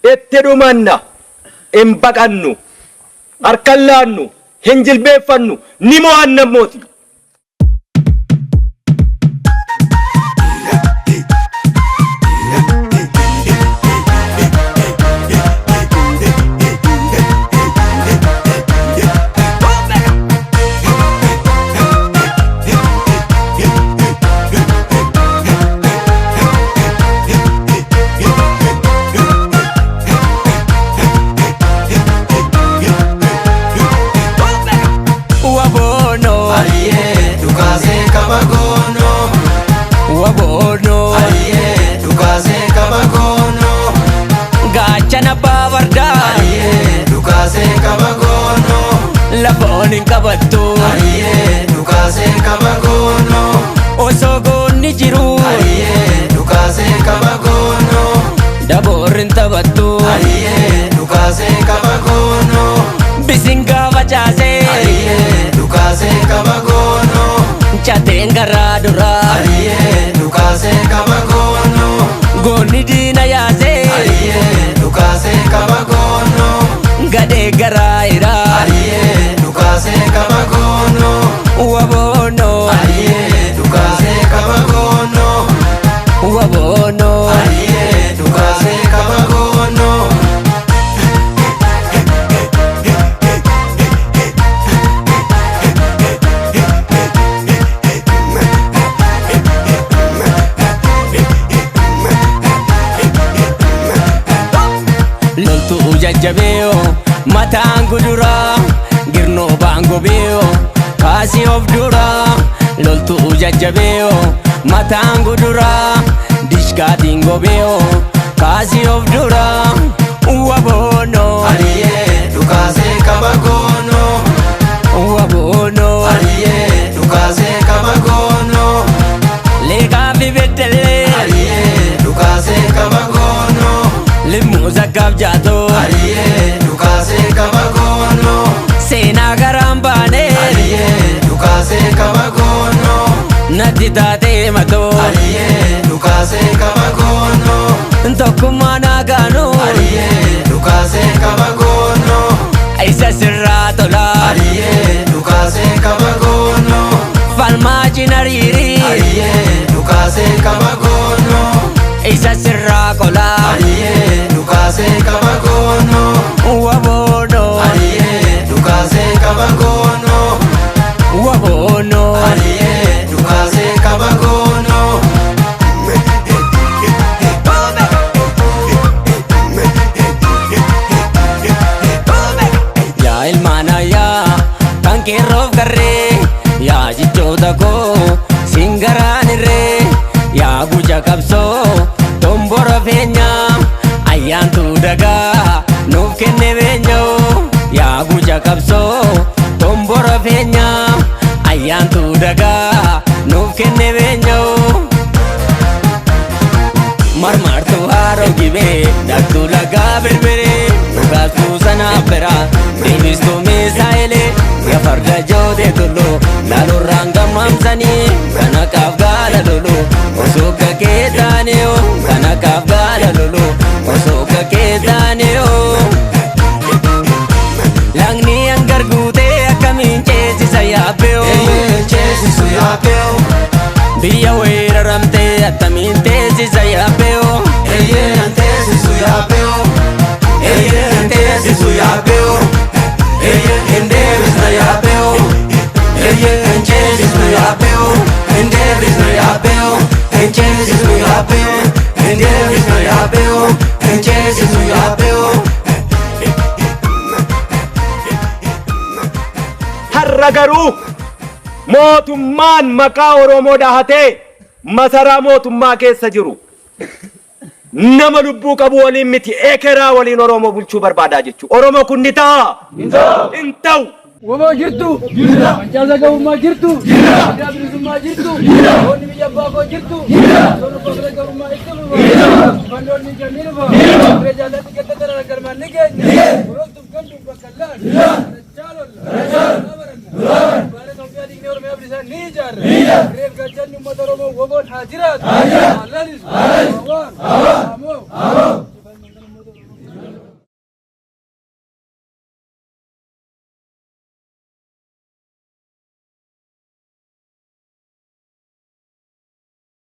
Ettirumanna imbaqannu arkallaannu hinjilbeeffannu nimo annammooti. Labonin kabattu Ariye dukase kamagono Osogonni jiru Ariye dukase kamagono Daborin tabattu Ariye dukase kamagono Bisinga vachase Ariye dukase kamagono Chatenga radura Ariye dukase kamagono Goni dina yase Ariye dukase kamagono Gade garaira Ariye dukase kamagono Wabono Ariye dukase kamagono Wabono Ariye dukase kamagono Loltu ujajjabeo mataan gudura girno baango beo kaasi of dura loltu ujajjabeo mataan gudura dishkaatiin gobeo kaasi of dura wabono Ariye dukase kamagono wabono Ariye dukase kamagono leekaa fi beddele Ariye dukase kamagono limmuusa qabjaato Ariye dukase kamagono seenaa garaan baane Ariye dukase kamagono natti taatee matoo Ariye dukase kamagono tokkummaa naagaanu Ariye dukase kamagono isa sirraa tola Ariye dukase kamagono falmaa cinariiri Ariye dukase kamagono isa sirraa kola Ariye dukase kamagono wabono Ariye dukase kamagono wabono Ariye dukase kamagono yaa ilmaana yaa kan keerroof garree yaa jichoota koo singaraanirree yaa guja qabsoo tombora feenyaa ayyaantuu dagaa nuuf kenne beenyoo yaa guja qabsoo tombora feenyaa ayyaantuu dagaa nuuf kenne beenyoo marmartuu haaroo gibee dhaqtuu lagaa birbiree dhugaastuu sanaaf bira deebistuu miisaa'ilee gafarga jootee tulluu laalurraan gammaamsanii kana kaaf gaala lolu osoo kakee taanee kana kaaf gaala lolu osoo kakee taanee lagni hangar guutee akkamiin ceesisa yaabbee ceesisu yaabbee biyya weeraramtee attamiin teessisa yaabbee eyyeen teessisu yaabbee eyyeen teessisu yaabbee eyyeen deebisna yaabbee eyyeen ceesisu yaabbee hin deebisna yaabbee hin ceesisu yaabbee hin deebisna yaabbee hin ceesisu yaabbee Har'a garuu mootummaan maqaa Oromoo dhahatee masaraa mootummaa keessa jiru nama lubbuu qabu waliin miti ekeraa waliin Oromoo bulchuu barbaadaa jechuudha. Oromoo kun ni ta'a? Hin ta'u. Wama jirtu jira jaza gawuma jirtu jira jabrisuma jirtu jira oni mi jabba ko jirtu jira sonu ko gawuma ikulu jira bandoni jamil ba jira jaza tikata tara garman nige ro tum gandu bakallan jira chalo bare to biya digne or me abrisa ni jar rev gajan ni motoro mo wogon hajirat